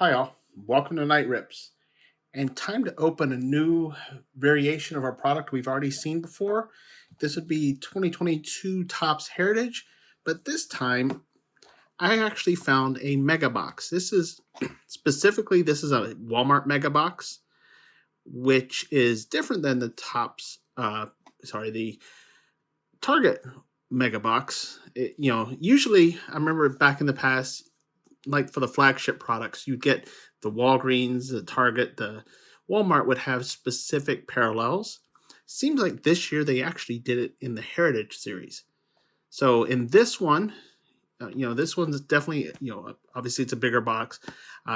Hi all, welcome to Night Rips. And time to open a new variation of our product we've already seen before. This would be 2022 Topps Heritage, but this time I actually found a mega box. This is this is a Walmart mega box, which is different than the the Target mega box. Usually I remember back in the past, like for the flagship products, you'd get the Walgreens, the Target, the Walmart would have specific parallels. Seems like this year they actually did it in the Heritage series. So in this one, this one's definitely, obviously it's a bigger box.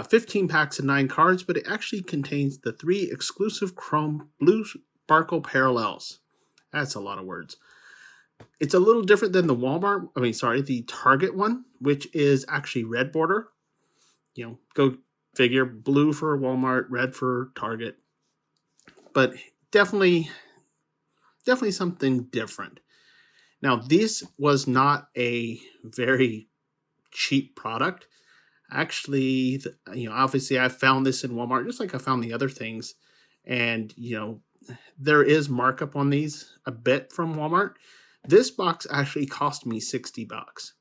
15 packs and 9 cards, but it actually contains the 3 exclusive chrome blue sparkle parallels. That's a lot of words. It's a little different than the Target one, which is actually red border. Go figure, blue for Walmart, red for Target. But definitely something different. Now, this was not a very cheap product. Actually, obviously I found this in Walmart, just like I found the other things. And, there is markup on these a bit from Walmart. This box actually cost me $60.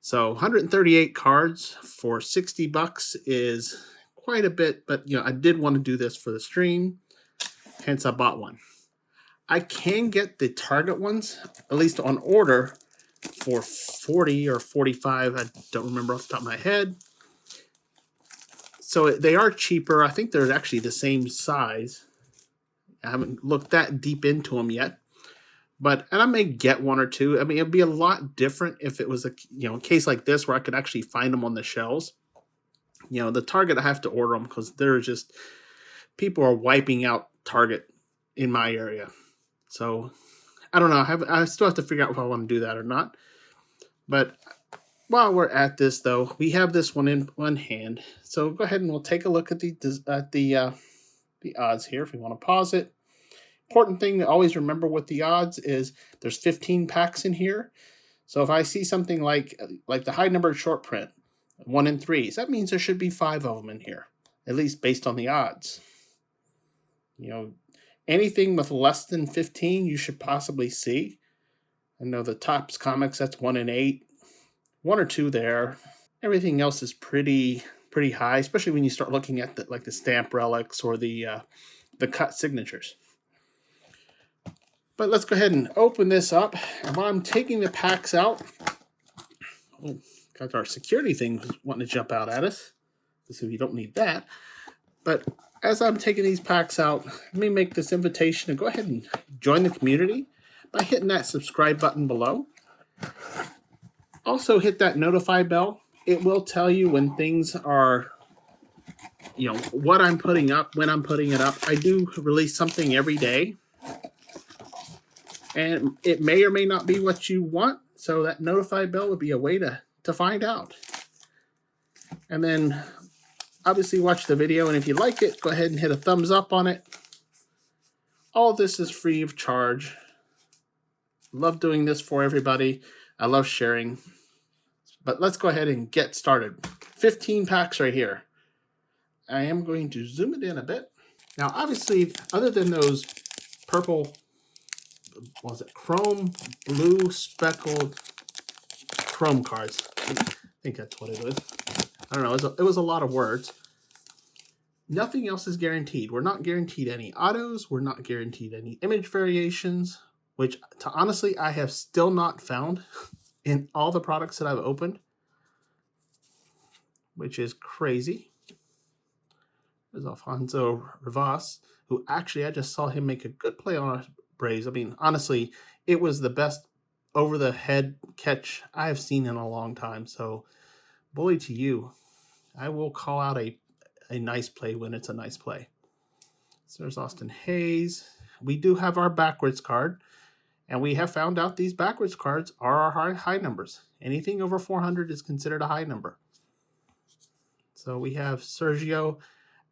So 138 cards for $60 is quite a bit, but I did want to do this for the stream, hence I bought one. I can get the Target ones, at least on order, for 40 or 45. I don't remember off the top of my head. So they are cheaper. I think they're actually the same size. I haven't looked that deep into them yet. And I may get one or two. I mean, it'd be a lot different if it was a case like this where I could actually find them on the shelves. The Target, I have to order them because people are wiping out Target in my area. So I don't know. I still have to figure out if I want to do that or not. But while we're at this, though, we have this one in one hand. So go ahead and we'll take a look at the odds here. If we want to pause it. Important thing to always remember with the odds is there's 15 packs in here. So if I see something like the high numbered short print, 1 in 3s, that means there should be 5 of them in here, at least based on the odds. Anything with less than 15 you should possibly see. I know the Topps Comics, that's 1 in 8, 1 or 2 there. Everything else is pretty high, especially when you start looking at the stamp relics or the cut signatures. But let's go ahead and open this up. And while I'm taking the packs out, got our security thing wanting to jump out at us. So you don't need that. But as I'm taking these packs out, let me make this invitation to go ahead and join the community by hitting that subscribe button below. Also hit that notify bell. It will tell you when things are, what I'm putting up, when I'm putting it up. I do release something every day. And it may or may not be what you want, so that notify bell would be a way to find out. And then obviously watch the video, and if you like it, go ahead and hit a thumbs up on it. All of this is free of charge. Love doing this for everybody. I love sharing. But let's go ahead and get started. 15 packs right here. I am going to zoom it in a bit. Now, obviously, other than those purple, chrome blue speckled chrome cards, I think that's what it was. I don't know, it was a lot of words. Nothing else is guaranteed. We're not guaranteed any autos. We're not guaranteed any image variations, which honestly I have still not found in all the products that I've opened, which is crazy. There's Alfonso Rivas, who actually I just saw him make a good play on a Braves. I mean, honestly, it was the best over-the-head catch I have seen in a long time. So, bully to you. I will call out a nice play when it's a nice play. So there's Austin Hayes. We do have our backwards card, and we have found out these backwards cards are our high numbers. Anything over 400 is considered a high number. So we have Sergio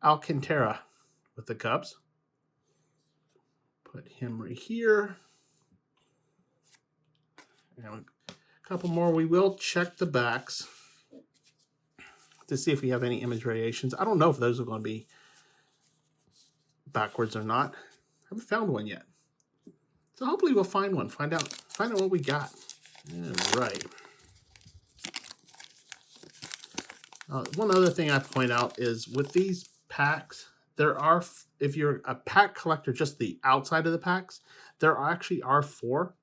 Alcantara with the Cubs. Put him right here. And a couple more. We will check the backs to see if we have any image variations. I don't know if those are going to be backwards or not. I haven't found one yet. So hopefully we'll find one. Find out what we got. All right. One other thing I point out is with these packs, there are, if you're a pack collector, just the outside of the packs, there actually are 4.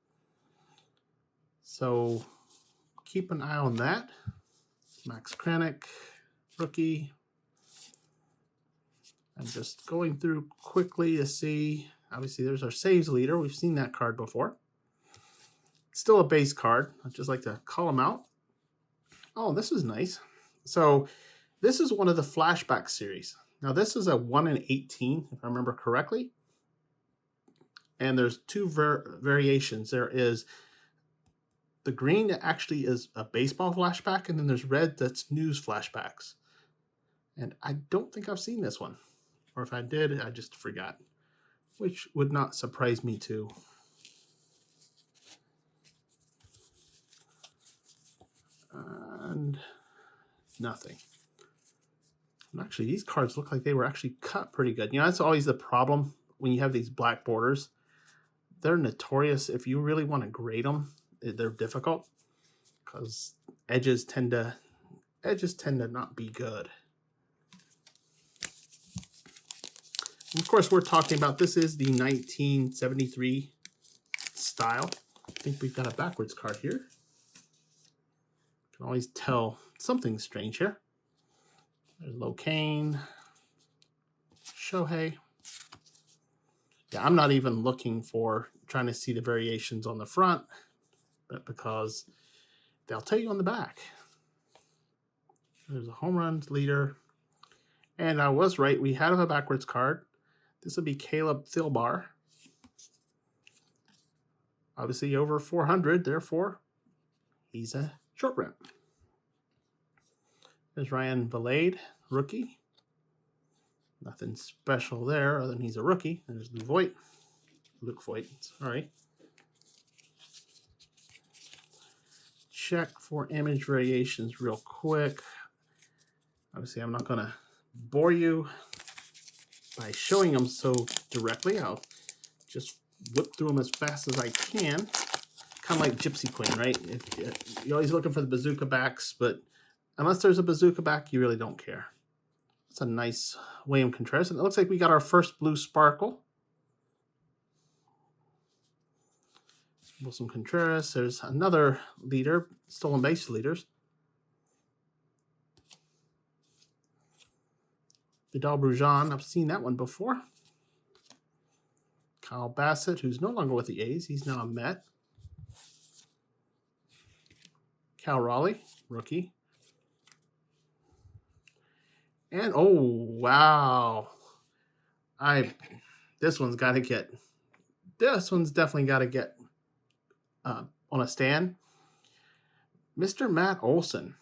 So keep an eye on that. Max Kranick, rookie. I'm just going through quickly to see. Obviously, there's our saves leader. We've seen that card before. Still a base card. I'd just like to call them out. Oh, this is nice. So this is one of the flashback series. Now, this is a 1 in 18, if I remember correctly. And there's 2 variations. There is the green that actually is a baseball flashback, and then there's red that's news flashbacks. And I don't think I've seen this one. Or if I did, I just forgot. Which would not surprise me too. And nothing. And actually, these cards look like they were actually cut pretty good. You know, that's always the problem when you have these black borders. They're notorious. If you really want to grade them, they're difficult because edges tend to not be good. And of course, we're talking about, this is the 1973 style. I think we've got a backwards card here. You can always tell something strange here. There's Locaine, Shohei. Yeah, I'm not even looking for trying to see the variations on the front, but because they'll tell you on the back. There's a home runs leader. And I was right. We have a backwards card. This will be Caleb Thielbar. Obviously over 400, therefore he's a short rent. There's Ryan Valade, rookie. Nothing special there other than he's a rookie. There's Luke Voigt, sorry. Check for image variations real quick. Obviously, I'm not going to bore you by showing them so directly. I'll just whip through them as fast as I can. Kind of like Gypsy Queen, right? You're always looking for the bazooka backs, but unless there's a bazooka back, you really don't care. It's a nice William Contreras. And it looks like we got our first blue sparkle. Wilson Contreras. There's another leader, stolen base leaders. Vidal Brujan, I've seen that one before. Kyle Bassett, who's no longer with the A's. He's now a Met. Cal Raleigh, rookie. And, oh, wow. This one's definitely got to get on a stand. Mr. Matt Olson,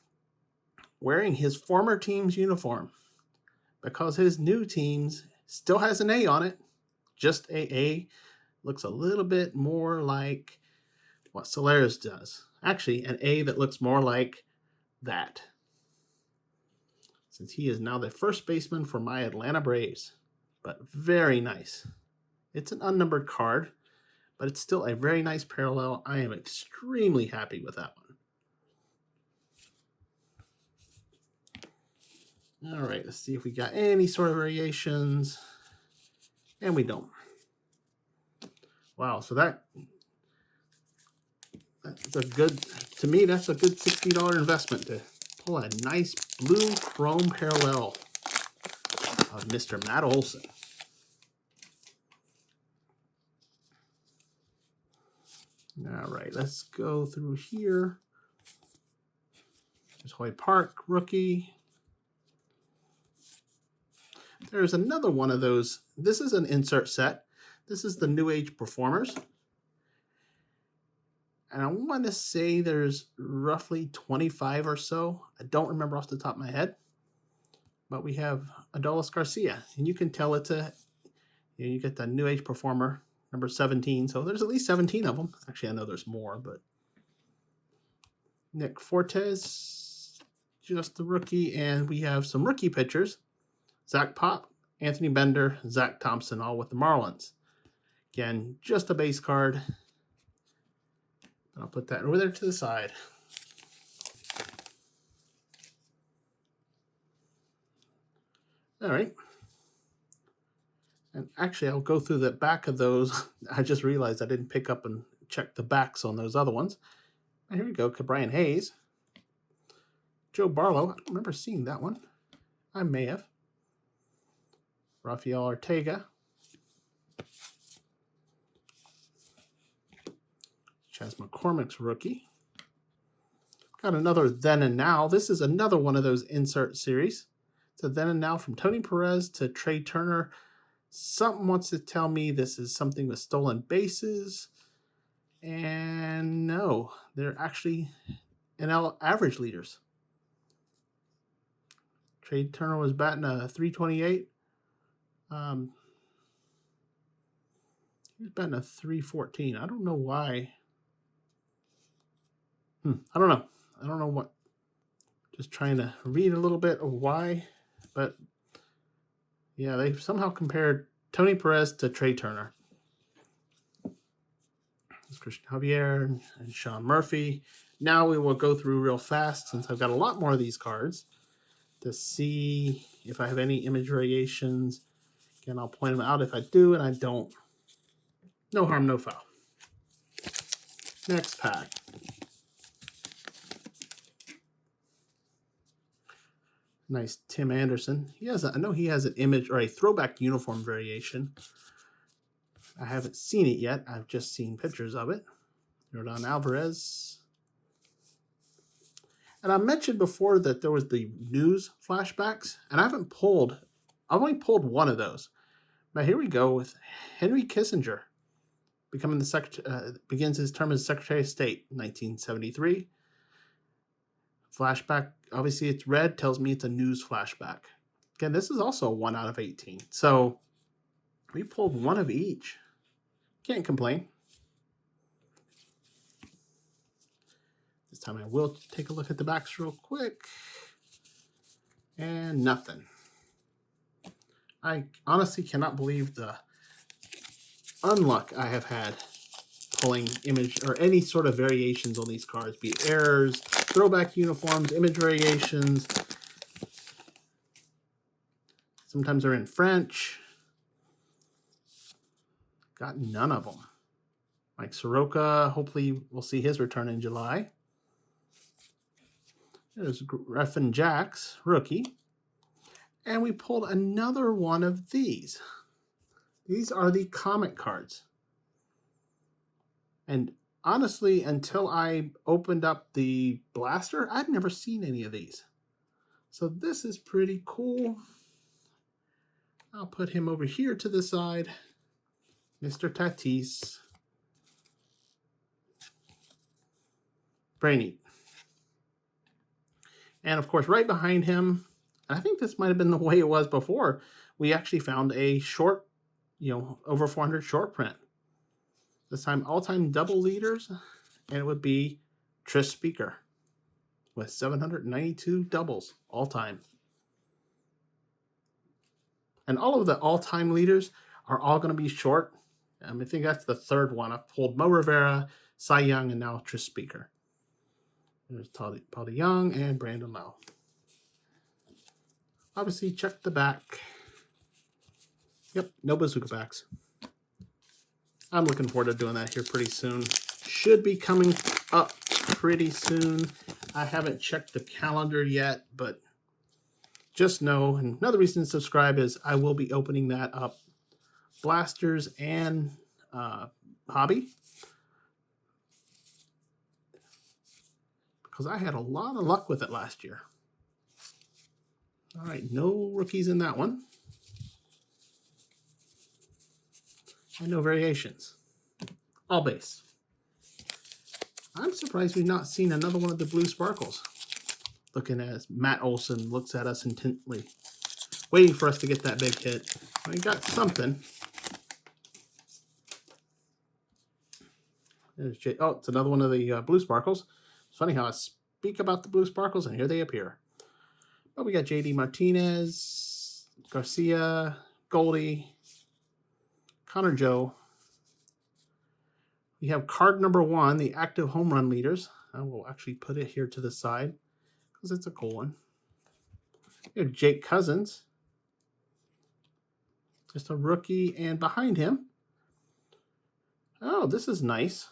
wearing his former team's uniform, because his new team's still has an A on it. Just A. Looks a little bit more like what Solaris does. Actually, an A that looks more like that. Since he is now the first baseman for my Atlanta Braves. But very nice. It's an unnumbered card, but it's still a very nice parallel. I am extremely happy with that one. All right, let's see if we got any sort of variations. And we don't. Wow, so that's a good, to me, that's a good $60 investment to pull a nice blue chrome parallel of Mr. Matt Olson. All right, let's go through here. There's Hoy Park, rookie. There's another one of those. This is an insert set. This is the New Age Performers. And I want to say there's roughly 25 or so. I don't remember off the top of my head. But we have Adolis Garcia. And you can tell it's you get the New Age Performer, number 17. So there's at least 17 of them. Actually, I know there's more, but Nick Fortes, just the rookie, and we have some rookie pitchers. Zach Pop, Anthony Bender, Zach Thompson, all with the Marlins. Again, just a base card. I'll put that over there to the side. All right. And actually, I'll go through the back of those. I just realized I didn't pick up and check the backs on those other ones. Here we go. Brian Hayes. Joe Barlow. I don't remember seeing that one. I may have. Rafael Ortega. Chas McCormick's rookie. Got another Then and Now. This is another one of those insert series. It's a Then and Now from Tony Perez to Trey Turner. Something wants to tell me this is something with stolen bases. And no, they're actually NL average leaders. Trey Turner was batting a 328. He was batting a 314. I don't know why. I don't know. I don't know what. Just trying to read a little bit of why. But yeah, they somehow compared Tony Perez to Trey Turner. There's Christian Javier and Sean Murphy. Now we will go through real fast, since I've got a lot more of these cards, to see if I have any image variations. Again, I'll point them out if I do, and I don't. No harm, no foul. Next pack. Nice Tim Anderson. I know he has an image or a throwback uniform variation. I haven't seen it yet. I've just seen pictures of it. Yordan Alvarez. And I mentioned before that there was the news flashbacks, and I've only pulled one of those. But here we go with Henry Kissinger becoming begins his term as Secretary of State in 1973. Flashback, obviously it's red, tells me it's a news flashback. Again, this is also a 1 out of 18. So we pulled one of each. Can't complain. This time I will take a look at the backs real quick. And nothing. I honestly cannot believe the unluck I have had pulling image or any sort of variations on these cards, be it errors, throwback uniforms, image variations. Sometimes they're in French. Got none of them. Mike Soroka, hopefully we'll see his return in July. There's Griffin Jacks, rookie. And we pulled another one of these. These are the comic cards. And honestly, until I opened up the blaster, I'd never seen any of these. So this is pretty cool. I'll put him over here to the side. Mr. Tatis. Very neat. And of course, right behind him, I think this might have been the way it was before, we actually found a short, over 400 short print. This time, all-time double leaders, and it would be Tris Speaker with 792 doubles all-time. And all of the all-time leaders are all going to be short. I think that's the third one. I've pulled Mo Rivera, Cy Young, and now Tris Speaker. There's Paul DeYoung and Brandon Lowe. Obviously, check the back. Yep, no bazooka backs. I'm looking forward to doing that here pretty soon. Should be coming up pretty soon. I haven't checked the calendar yet, but just know, and another reason to subscribe is I will be opening that up. Blasters and Hobby. Because I had a lot of luck with it last year. All right, no rookies in that one. And no variations. All base. I'm surprised we've not seen another one of the blue sparkles. Looking as Matt Olson looks at us intently. Waiting for us to get that big hit. We got something. There's Jay. Oh, it's another one of the blue sparkles. It's funny how I speak about the blue sparkles and here they appear. Oh, we got JD Martinez, Garcia, Goldie, Connor Joe. We have card number 1, the active home run leaders. I will actually put it here to the side because it's a cool one. We have Jake Cousins, just a rookie, and behind him, oh, this is nice.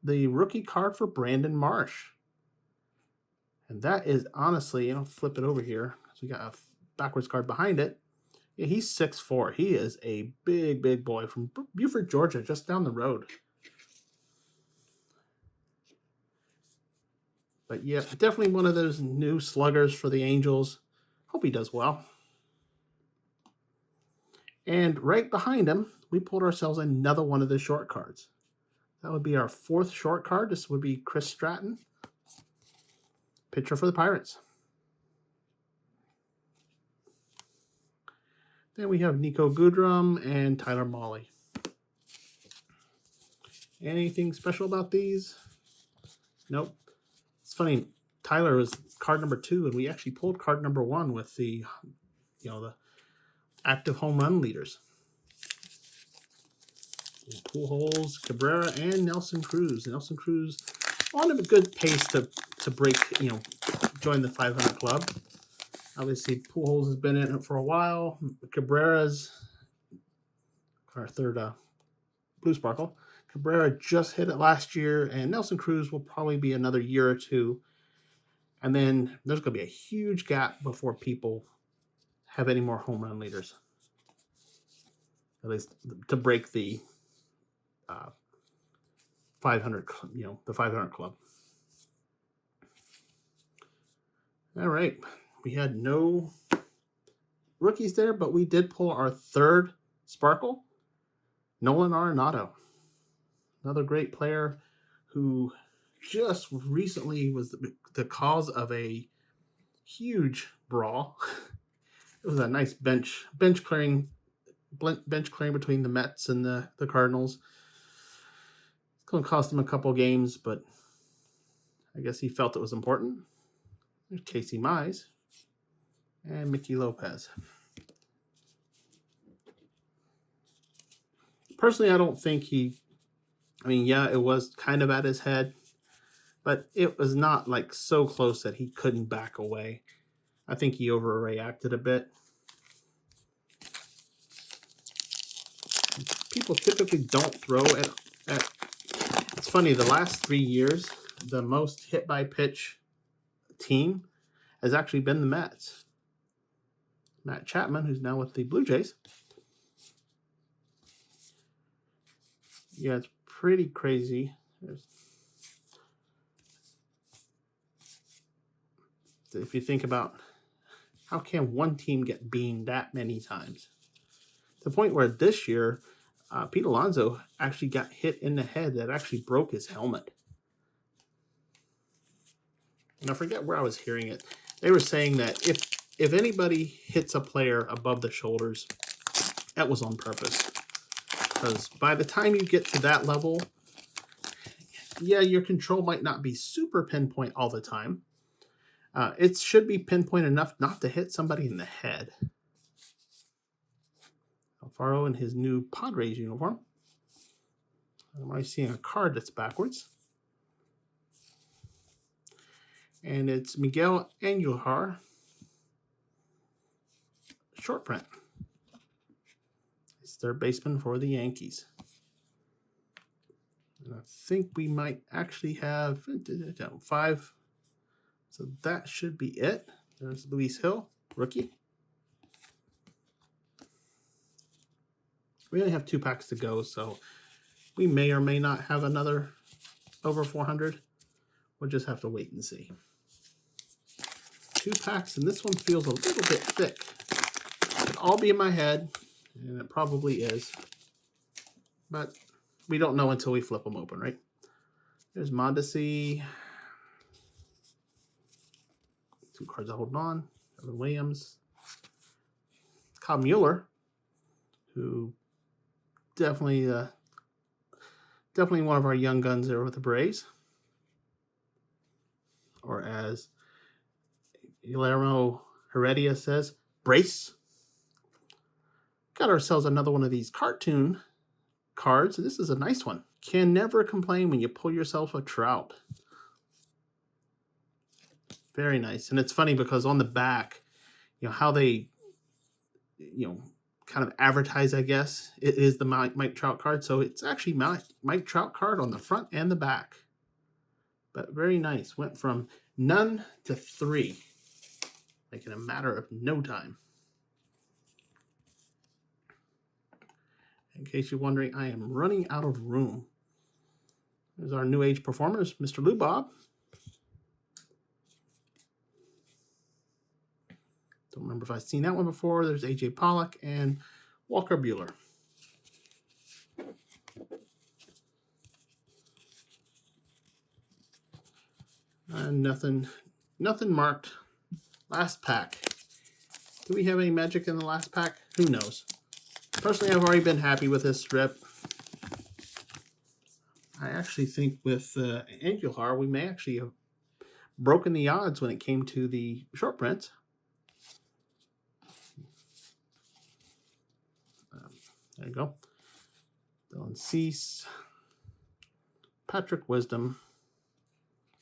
The rookie card for Brandon Marsh. And that is honestly, I'll flip it over here. So we got a backwards card behind it. Yeah, he's 6'4". He is a big, big boy from Buford, Georgia, just down the road. But yeah, definitely one of those new sluggers for the Angels. Hope he does well. And right behind him, we pulled ourselves another one of the short cards. That would be our 4th short card. This would be Chris Stratton, pitcher for the Pirates. Then we have Nico Goodrum and Tyler Mahle. Anything special about these? Nope. It's funny, Tyler was card number 2, and we actually pulled card number 1 with the, the active home run leaders. Pujols, Cabrera, and Nelson Cruz. Nelson Cruz on a good pace to break, join the 500 club. Obviously, Pujols has been in it for a while. Cabrera's our 3rd Blue Sparkle. Cabrera just hit it last year, and Nelson Cruz will probably be another year or 2. And then there's going to be a huge gap before people have any more home run leaders. At least to break the 500, the 500 club. All right. We had no rookies there, but we did pull our 3rd Sparkle, Nolan Arenado. Another great player who just recently was the cause of a huge brawl. It was a nice bench clearing between the Mets and the Cardinals. It's going to cost him a couple games, but I guess he felt it was important. There's Casey Mize and Mickey Lopez. Personally, I don't think it was kind of at his head, but it was not like so close that he couldn't back away. I think he overreacted a bit. People typically don't throw at it's funny, the last 3 years, the most hit by pitch team has actually been the Mets. Matt Chapman, who's now with the Blue Jays. Yeah, it's pretty crazy. If you think about how can one team get beamed that many times? To the point where this year, Pete Alonso actually got hit in the head that actually broke his helmet. And I forget where I was hearing it. They were saying that if anybody hits a player above the shoulders, that was on purpose. Because by the time you get to that level, yeah, your control might not be super pinpoint all the time. It should be pinpoint enough not to hit somebody in the head. Alfaro in his new Padres uniform. I'm already seeing a card that's backwards. And it's Miguel Andujar. Short print. It's their baseman for the Yankees. And I think we might actually have 5. So that should be it. There's Luis Hill, rookie. We only have 2 packs to go, so we may or may not have another over 400. We'll just have to wait and see. 2 packs, and this one feels a little bit thick. It could all be in my head, and it probably is. But we don't know until we flip them open, right? There's Mondesi. 2 cards I hold on. Evan Williams. Kyle Mueller, who definitely one of our young guns there with the Braves. Or as Guillermo Heredia says, brace. Got ourselves another one of these cartoon cards. This is a nice one. Can never complain when you pull yourself a Trout. Very nice. And it's funny because on the back, how they, kind of advertise, I guess, it is the Mike Trout card. So it's actually Mike Trout card on the front and the back. But very nice. Went from none to 3, like in a matter of no time. In case you're wondering, I am running out of room. There's our new age performers, Mr. Lou Bob. Don't remember if I've seen that one before. There's AJ Pollock and Walker Buehler. Nothing marked. Last pack. Do we have any magic in the last pack? Who knows? Personally, I've already been happy with this rip. I actually think with Angular, we may actually have broken the odds when it came to the short prints. There you go. Dylan Cease. Patrick Wisdom.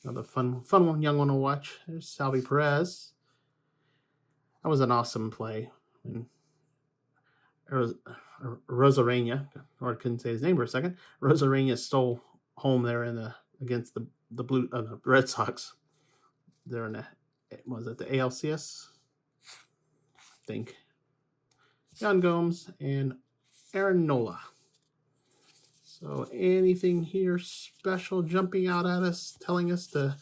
Another fun one, young one to watch. There's Salvi Perez. That was an awesome play. Rosarena, or I couldn't say his name for a second. Rosarena stole home there against the Red Sox. They're in was it the ALCS? I think. Jan Gomes and Aaron Nola. So anything here special jumping out at us, telling us to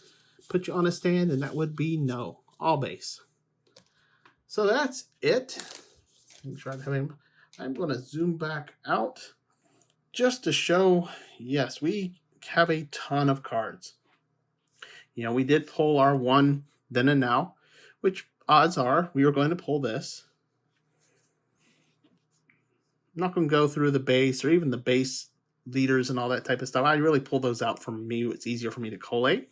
put you on a stand, and that would be no. All base. So that's it. I'm going to zoom back out just to show, yes, we have a ton of cards. We did pull our one then and now, which odds are we were going to pull this. I'm not going to go through the base or even the base leaders and all that type of stuff. I really pull those out for me. It's easier for me to collate.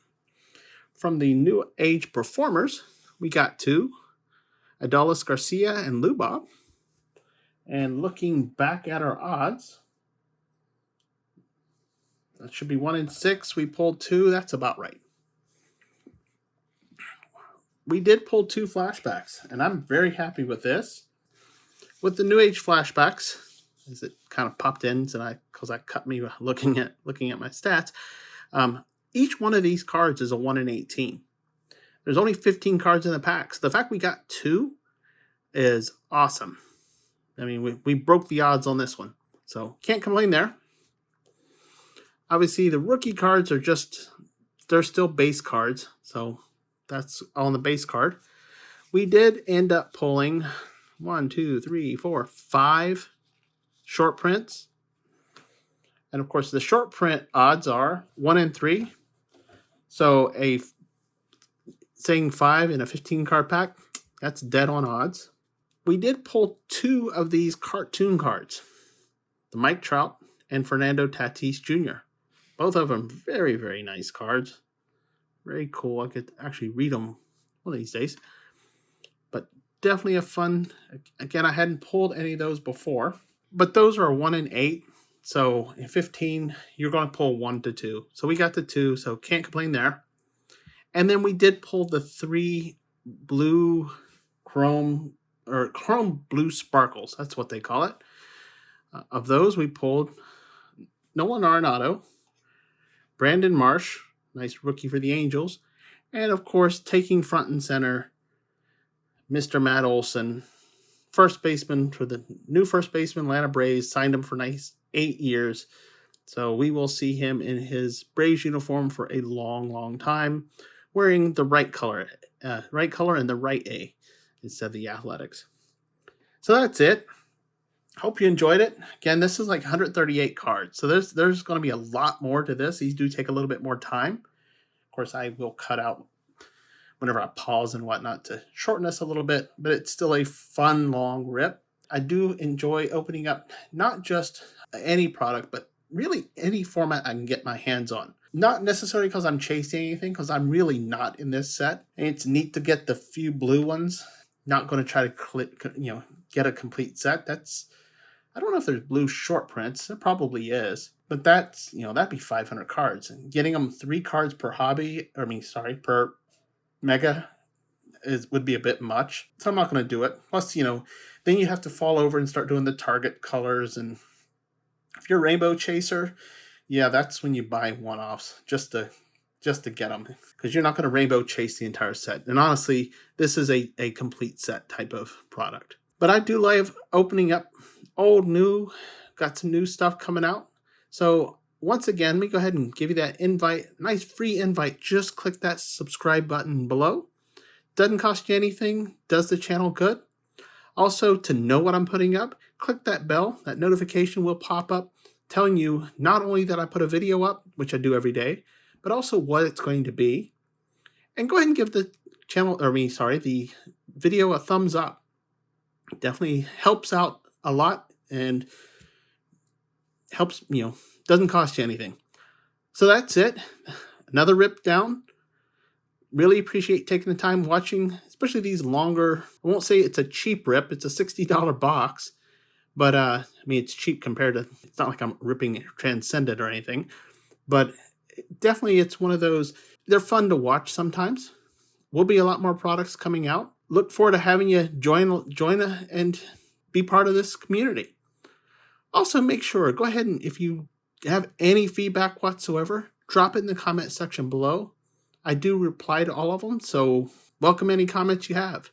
From the new age performers, we got 2, Adolis Garcia and Lou Bob. And looking back at our odds, that should be 1 in 6. We pulled 2. That's about right. We did pull 2 flashbacks, and I'm very happy with this. With the new age flashbacks, as it kind of popped in, because I cut me looking at my stats. Each one of these cards is a 1 in 18. There's only 15 cards in the pack. So the fact we got 2 is awesome. I mean, we broke the odds on this one. So can't complain there. Obviously, the rookie cards they're still base cards. So that's on the base card. We did end up pulling 1, 2, 3, 4, 5 short prints. And of course, the short print odds are 1 in 3. So saying 5 in a 15 card pack, that's dead on odds. We did pull 2 of these cartoon cards, the Mike Trout and Fernando Tatis Jr. Both of them very, very nice cards. Very cool. I could actually read them one of these days. But definitely a fun. Again, I hadn't pulled any of those before. But those are 1 in 8. So in 15, you're going to pull 1 to 2. So we got the 2, so can't complain there. And then we did pull the 3 blue chrome blue sparkles. That's what they call it. Of those, we pulled Nolan Arenado, Brandon Marsh, nice rookie for the Angels, and of course, taking front and center, Mr. Matt Olson, first baseman for the new first baseman, Atlanta Braves, signed him for nice 8 years. So we will see him in his Braves uniform for a long, long time, wearing the right color and the right A instead of the Athletics. So that's it. Hope you enjoyed it. Again, this is like 138 cards. So there's going to be a lot more to this. These do take a little bit more time. Of course, I will cut out whenever I pause and whatnot to shorten this a little bit, but it's still a fun, long rip. I do enjoy opening up not just any product, but really any format I can get my hands on. Not necessarily because I'm chasing anything, because I'm really not in this set. And it's neat to get the few blue ones. Not going to try to get a complete set. I don't know if there's blue short prints. There probably is, but that'd be 500 cards. And getting them 3 cards per per mega would be a bit much. So I'm not going to do it. Plus, then you have to fall over and start doing the target colors. And if you're a rainbow chaser, yeah, that's when you buy one-offs just to get them, because you're not going to rainbow chase the entire set. And honestly, this is a complete set type of product. But I do love opening up old, new, got some new stuff coming out. So once again, let me go ahead and give you that invite, nice free invite. Just click that subscribe button below. Doesn't cost you anything, does the channel good. Also, to know what I'm putting up, click that bell. That notification will pop up telling you not only that I put a video up, which I do every day, but also what it's going to be. And go ahead and give the the video a thumbs up. Definitely helps out a lot and helps, doesn't cost you anything. So that's it. Another rip down. Really appreciate taking the time watching, especially these longer. I won't say it's a cheap rip. It's a $60 box. But, it's cheap compared to, it's not like I'm ripping Transcendent or anything. But definitely it's one of those, they're fun to watch sometimes. Will be a lot more products coming out. Look forward to having you join and be part of this community. Also, make sure, go ahead and if you have any feedback whatsoever, drop it in the comment section below. I do reply to all of them, so welcome any comments you have.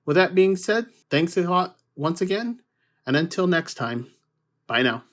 With that being said, thanks a lot once again, and until next time, bye now.